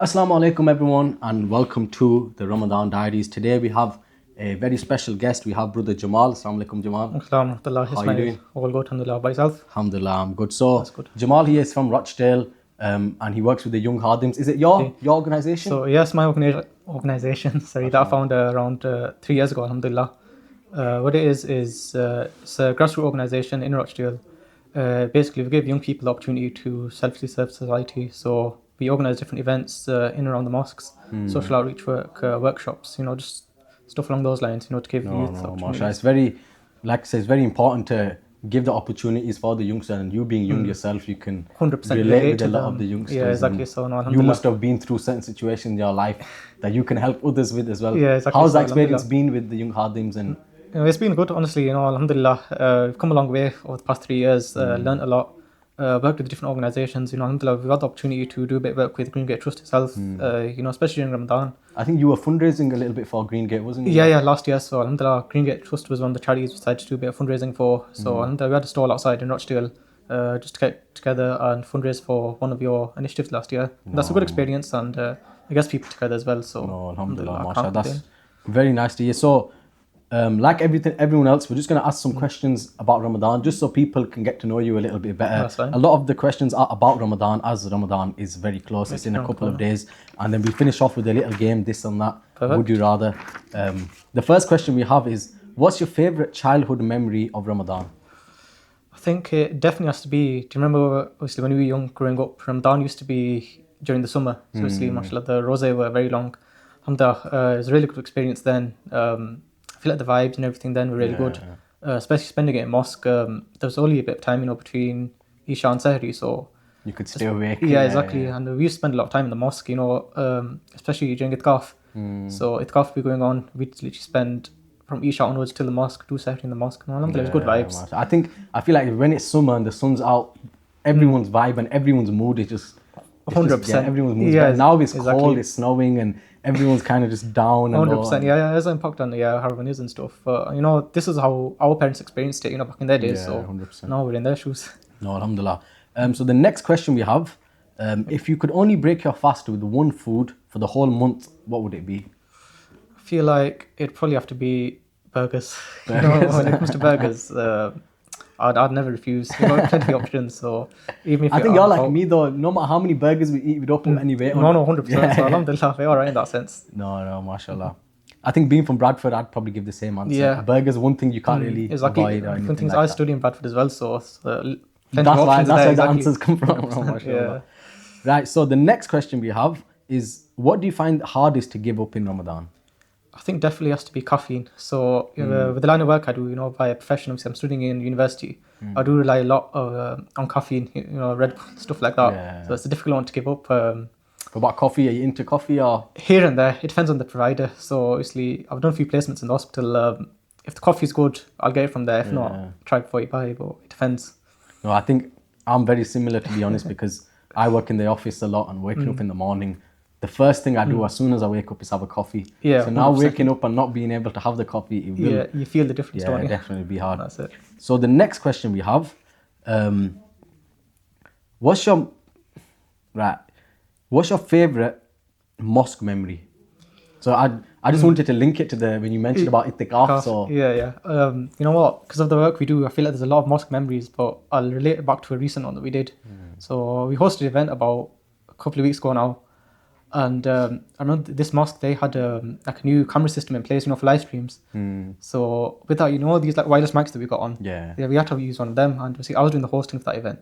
Assalamu alaikum everyone and welcome to the Ramadan diaries. Today we have a very special guest. We have brother Jamal. Assalamu alaikum Jamal. Alhamdulillah, How are you doing? All good, alhamdulillah, by yourself? Alhamdulillah, I'm good. So That's good. Jamal he is from Rochdale and he works with the Young Hardims. Is it your organization? So, yes, my organization, that I found around 3 years ago, alhamdulillah. What it is it's a grassroots organization in Rochdale. Basically, we give young people the opportunity to selflessly serve society. So, we organize different events in and around the mosques, social outreach work, workshops, just stuff along those lines, to give youth opportunities. Mashallah. It's very, like I say, it's very important to give the opportunities for the youngsters, and you being young yourself, you can 100% relate with a to lot them. of the youngsters. Yeah, exactly. and So, no, you alhamdulillah. must have been through certain situations in your life that you can help others with as well. Yeah, exactly. How's So, the experience alhamdulillah. been with the Young Hardims? And It's been good, honestly. Alhamdulillah, we've come a long way over the past 3 years. Learned a lot. Worked with different organisations. Alhamdulillah, we've had the opportunity to do a bit of work with Green Gate Trust itself. Especially during Ramadan. I think you were fundraising a little bit for Green Gate, wasn't you? Yeah, last year. So alhamdulillah, Green Gate Trust was one of the charities we decided to do a bit of fundraising for. So alhamdulillah, we had a stall outside in Rochdale, just to get together and fundraise for one of your initiatives last year. That's a good experience, and I guess people together as well. So No, alhamdulillah, I mashallah. can't That's complain. very nice to hear. So, like everyone else, we're just going to ask some questions about Ramadan, just so people can get to know you a little bit better. That's fine. A lot of the questions are about Ramadan, as Ramadan is very close. It's in a couple of days, and then we finish off with a little game, this and that. Perfect. Would you rather? The first question we have is, what's your favorite childhood memory of Ramadan? I think it definitely has to be. Do you remember, obviously, when we were young, growing up, Ramadan used to be during the summer. So, obviously, mashallah, the rosé were very long. Alhamdulillah, it was a really good experience then. I feel like the vibes and everything then were really good. Especially spending it in mosque. There was only a bit of time, between Isha and Sahri. So, You could stay awake. yeah, exactly. And we used to spend a lot of time in the mosque, especially during Itkaf. So, Itkaf would be going on. We'd literally spend from Isha onwards till the mosque, do Sahri in the mosque. And alhamdulillah, it was good vibes. I feel like when it's summer and the sun's out, everyone's vibe and everyone's mood is just 100%. everyone's mood. Yeah, Now it's exactly. cold, it's snowing, and everyone's kind of just down. 100%, yeah, it has an impact on how everyone is and stuff. But this is how our parents experienced it, back in their days. Yeah, so 100%. now we're in their shoes. No, alhamdulillah. So the next question we have, if you could only break your fast with one food for the whole month, what would it be? I feel like it'd probably have to be burgers. When it comes to burgers, I'd never refuse. Plenty of options. So even if I think you're like me though. No matter how many burgers we eat, we don't put any weight on. No, 100%. So alhamdulillah, we're alright in that sense. No, mashallah. I think being from Bradford, I'd probably give the same answer. Yeah. Burgers, one thing you can't really Exactly. avoid or anything Different things. like I that. study in Bradford as well, so plenty That's of why options the there, exactly. answers come from. Mashallah. Right. So the next question we have is, what do you find hardest to give up in Ramadan? I think definitely has to be caffeine. So with the line of work I do, by a profession, obviously I'm studying in university. I do rely a lot on caffeine, Red Bull, stuff like that. Yeah. So it's a difficult one to give up. What about coffee? Are you into coffee or? Here and there, it depends on the provider. So obviously I've done a few placements in the hospital. If the coffee is good, I'll get it from there. If not, try before you buy. But it depends. No, I think I'm very similar, to be honest, because I work in the office a lot and waking up in the morning. The first thing I do as soon as I wake up is have a coffee. Yeah, So now 100%. waking up and not being able to have the coffee, it will Yeah, you feel the difference, don't you? definitely be hard. That's it. So the next question we have, what's your favorite mosque memory? So I just wanted to link it to when you mentioned about itikaf. So Yeah. You know what? Because of the work we do, I feel like there's a lot of mosque memories, but I'll relate it back to a recent one that we did. So we hosted an event about a couple of weeks ago now. And I remember this mosque, they had like a new camera system in place, for live streams. So with that, these like wireless mics that we got on. Yeah. We had to use one of them. And I was doing the hosting for that event.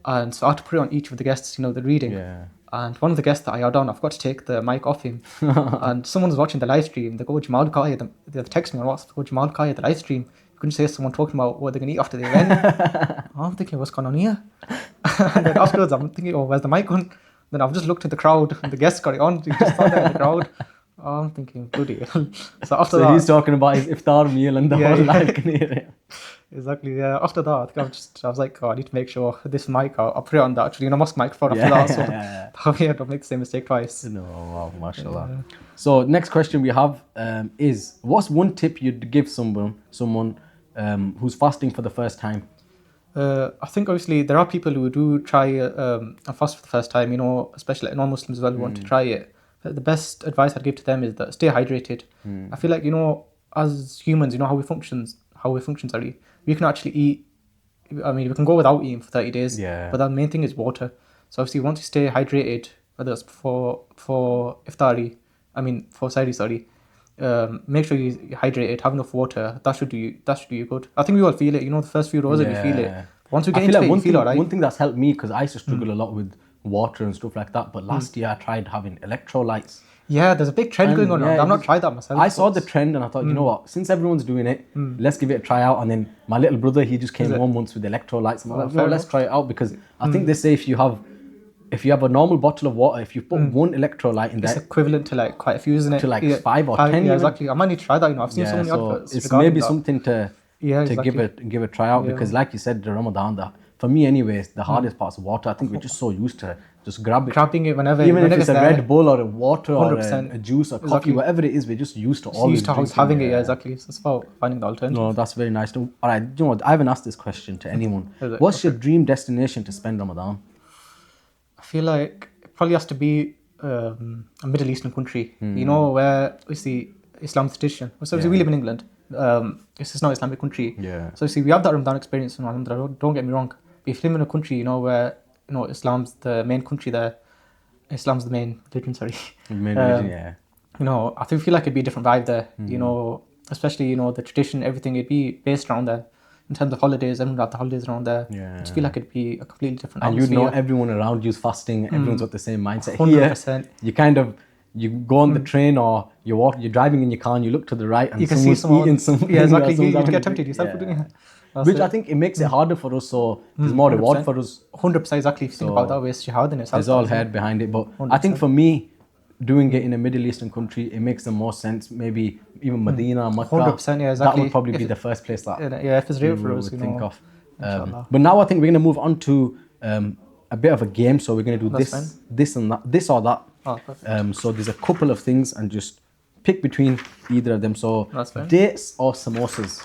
And so I had to put it on each of the guests, the reading. Yeah. And one of the guests that I had on, I forgot to take the mic off him. And someone was watching the live stream. They go, Jamal Kaya, they've texted me on WhatsApp, go, Jamal Kaya, the live stream. You couldn't say someone talking about what they're going to eat after the event. I'm thinking, what's going on here? And then afterwards, I'm thinking, where's the mic on? Then I've just looked at the crowd and the guests got it on. You just found out in the crowd. I'm thinking, bloody hell. So after that, he's talking about his iftar meal and the whole life can hear it. Exactly, yeah. After that, I think I was like, I need to make sure this mic, I'll put it on that actually, mosque microphone after that. So don't make the same mistake twice. No, wow, mashallah. So next question we have is, what's one tip you'd give someone who's fasting for the first time? I think obviously there are people who do try a fast for the first time, especially like non-Muslims as well who want to try it. But the best advice I'd give to them is that stay hydrated. I feel like, as humans, how we function, sorry, we can actually eat. I mean, we can go without eating for 30 days, Yeah. but the main thing is water. So obviously, once you stay hydrated, whether it's for iftari, I mean for sahri, sorry, make sure you're hydrated, have enough water. That should do you good. I think we all feel it. The first few rows we feel it. Once we get into it, you feel alright. One thing that's helped me, because I used to struggle a lot with water and stuff like that, but last year I tried having electrolytes. Yeah, there's a big trend going on. I've not tried that myself. I saw the trend and I thought, you know what? Since everyone's doing it, let's give it a try out. And then my little brother, he just came home once with electrolytes. And I was like, no, let's try it out, because I think they say if you have a normal bottle of water, if you put one electrolyte in there, it's equivalent to like quite a few, isn't it? To like 5 or 10. Yeah, even. exactly. I might need to try that. I've seen so many adverts. It's maybe that. something to exactly. give a try out, because like you said, the Ramadan, for me anyways, the hardest part's water. I think we're just so used to just grabbing it whenever, even if it's a there. Red Bull or a water 100%. or a juice or coffee, whatever it is, we're just used to always having it. Yeah, exactly. So it's about finding the alternative. No, that's very nice. All right, you know what? I haven't asked this question to anyone. What's your dream destination to spend Ramadan? I feel like it probably has to be a Middle Eastern country. Where obviously Islam's tradition. So obviously we live in England. It's just not an Islamic country. Yeah. So obviously we have that Ramadan experience. Don't get me wrong. But if you live in a country, where Islam's the main country there, Islam's the main religion. Sorry. Main religion, yeah. I feel like it'd be a different vibe there. Especially the tradition, everything. It'd be based around there. In terms of holidays, everyone got the holidays around there. Yeah. I just feel like it'd be a completely different And atmosphere. everyone around you's fasting. Everyone's got the same mindset. 100%. Here, you go on the train or you're driving in your car and you look to the right and you can see someone eating something. Yeah, exactly. You get tempted yourself, wouldn't you? Which I think it makes it harder for us, so there's more reward for us. 100%, exactly. If you think about that way, it's jihad in itself. There's all head behind it. But 100%. I think for me, doing it in a Middle Eastern country, it makes the most sense. Maybe even Medina, Makkah. 100%, yeah, exactly. That would probably be the first place that if it's real for us, think of. But now I think we're going to move on to a bit of a game. So we're going to do this and that, this or that. Oh, perfect. So there's a couple of things and just pick between either of them. So dates or samosas?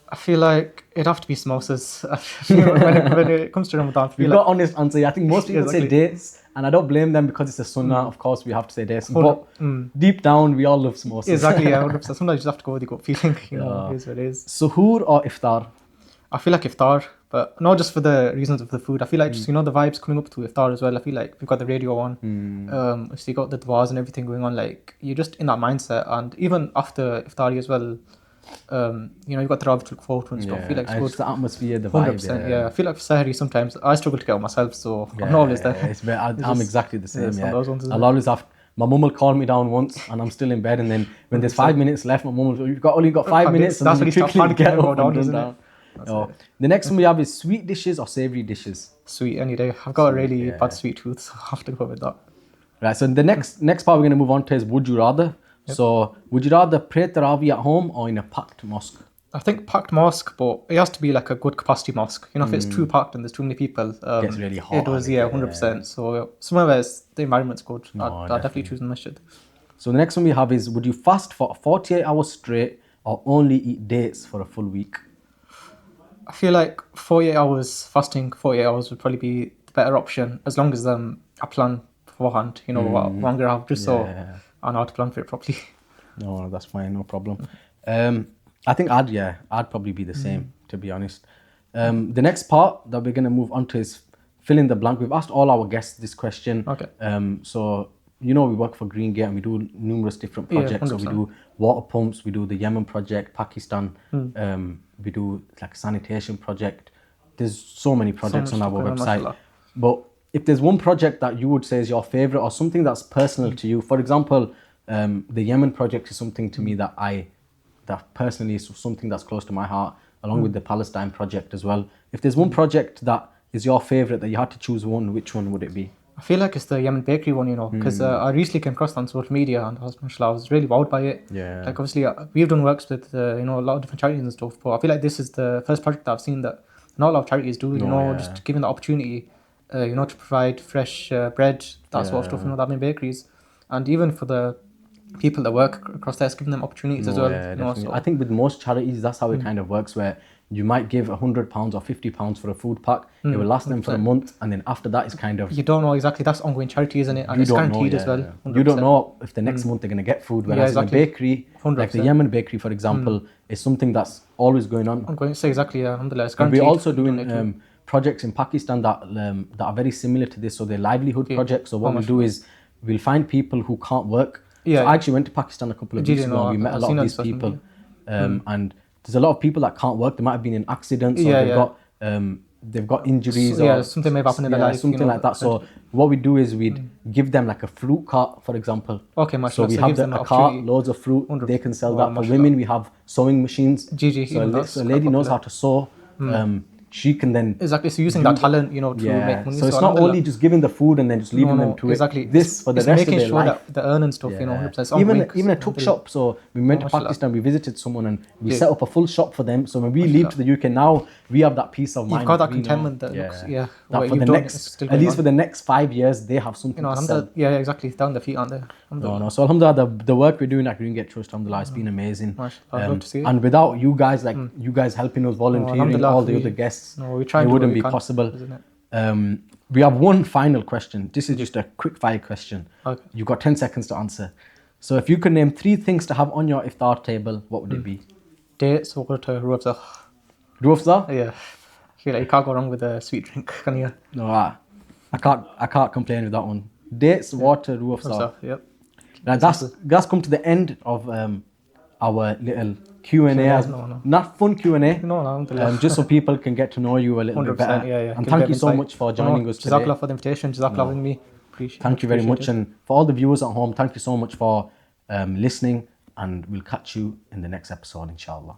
I feel like it'd have to be samosas. when it comes to Ramadan, We've got honest answer. I think most people say dates, and I don't blame them because it's a sunnah. Of course, we have to say dates. But deep down, we all love samosas. Exactly, yeah. 100%. Sometimes you just have to go with your gut feeling. It is what it is. Suhoor or iftar? I feel like iftar, but not just for the reasons of the food. I feel like just, the vibes coming up to iftar as well. I feel like we've got the radio on. So you got the duas and everything going on. Like, you're just in that mindset. And even after iftari as well, you've got the Tarawih to look forward to and stuff. I feel like it's good. Just the atmosphere, the vibe. 100%, yeah. I feel like for Sahri sometimes I struggle to get on myself, so I'm not always there. I'm exactly the same. Yeah. I'll always have. My mum will call me down once, and I'm still in bed. And then when there's 5 minutes left, my mum will, you've only got 5 minutes. That's when you start panicking and go down, down. The next one we have is sweet dishes or savoury dishes. Sweet any day. I've got a really bad sweet tooth, so I have to go with that. Right. So the next part we're going to move on to is would you rather. Yep. So would you rather pray Tarawih at home or in a packed mosque? I think packed mosque, but it has to be like a good capacity mosque. If it's too packed and there's too many people, it gets really hot. It does, 100%. So somewhere where the environment's good, I'd definitely choose the masjid. So the next one we have is would you fast for 48 hours straight or only eat dates for a full week? I feel like 48 hours, fasting 48 hours would probably be the better option as long as I plan beforehand, what I'm going to have, just so I know how to plan for it properly. No, that's fine, no problem. I think I'd probably be the same, to be honest. The next part that we're going to move on to is fill in the blank. We've asked all our guests this question. Okay. So, we work for Green Gate and we do numerous different projects. So we do water pumps, we do the Yemen project, Pakistan, we do like a sanitation project. There's so many projects on our website. But if there's one project that you would say is your favorite or something that's personal to you, for example, the Yemen project is something to me that personally is something that's close to my heart, along with the Palestine project as well. If there's one project that is your favorite that you had to choose one, which one would it be? I feel like it's the Yemen bakery one, because I recently came across it on social media and I was really wowed by it. Yeah. Like obviously we've done works with a lot of different charities and stuff, but I feel like this is the first project that I've seen that not a lot of charities do. Just giving the opportunity, to provide fresh bread, that sort of stuff. That in bakeries, and even for the people that work across there, it's giving them opportunities as well. Yeah, definitely. I think with most charities, that's how it kind of works, where you might give £100 or £50 for a food pack. It will last them for a month, and then after that, it's kind of You don't know exactly. That's ongoing charity, isn't it? And it's guaranteed as well. You don't know if the next month they're going to get food. Whereas in a bakery, 100%. like the Yemen bakery, for example, is something that's always going on. Ongoing, so exactly, yeah, alhamdulillah. It's And guaranteed. we're also doing projects in Pakistan that are very similar to this. So they're livelihood projects. So what we'll do is we'll find people who can't work. Yeah. So I actually went to Pakistan a couple of weeks ago, and we met a lot of these people. And there's a lot of people that can't work. They might have been in accidents, or they've got injuries, or something may have happened in their life, something like that. So what we do is we'd give them like a fruit cart, for example. Okay, so we have a cart, loads of fruit. They can sell that. For women, we have sewing machines. So a lady knows how to sew. She can then exactly. So using that talent, to make money. So it's not only just giving the food and then just leaving them to it. This for the rest of their making sure life. that the earning stuff, 100%. Even a tuck shop. So we went to Pakistan, we visited someone, and we set up a full shop for them. So when we leave to the UK now, we have that peace of mind. You've got that contentment that looks, that for the next, at least for the next 5 years, they have something to sell. Yeah, exactly. Down the feet, aren't they? No. So alhamdulillah, the work we're doing at Green Gate Trust, alhamdulillah, it's been amazing. I'd love to see it. And without you guys, you guys helping us, volunteering, all the other guests, it wouldn't be possible. We have one final question. This is just a quick fire question. Okay. You've got 10 seconds to answer. So if you could name 3 things to have on your iftar table, what would it be? Dates, water, ruh afza. Ruh afza? Yeah. I feel like you can't go wrong with a sweet drink, can you? No, I can't complain with that one. Dates, water, ruh afza. Yep. Now that's come to the end of our little Q&A. Not fun Q&A. No, just so people can get to know you a little bit better. Yeah. And thank you so much for joining us today. Jazakallah for the invitation. Jazakallah for having me. Thank you very much. And for all the viewers at home, thank you so much for listening. And we'll catch you in the next episode, inshallah.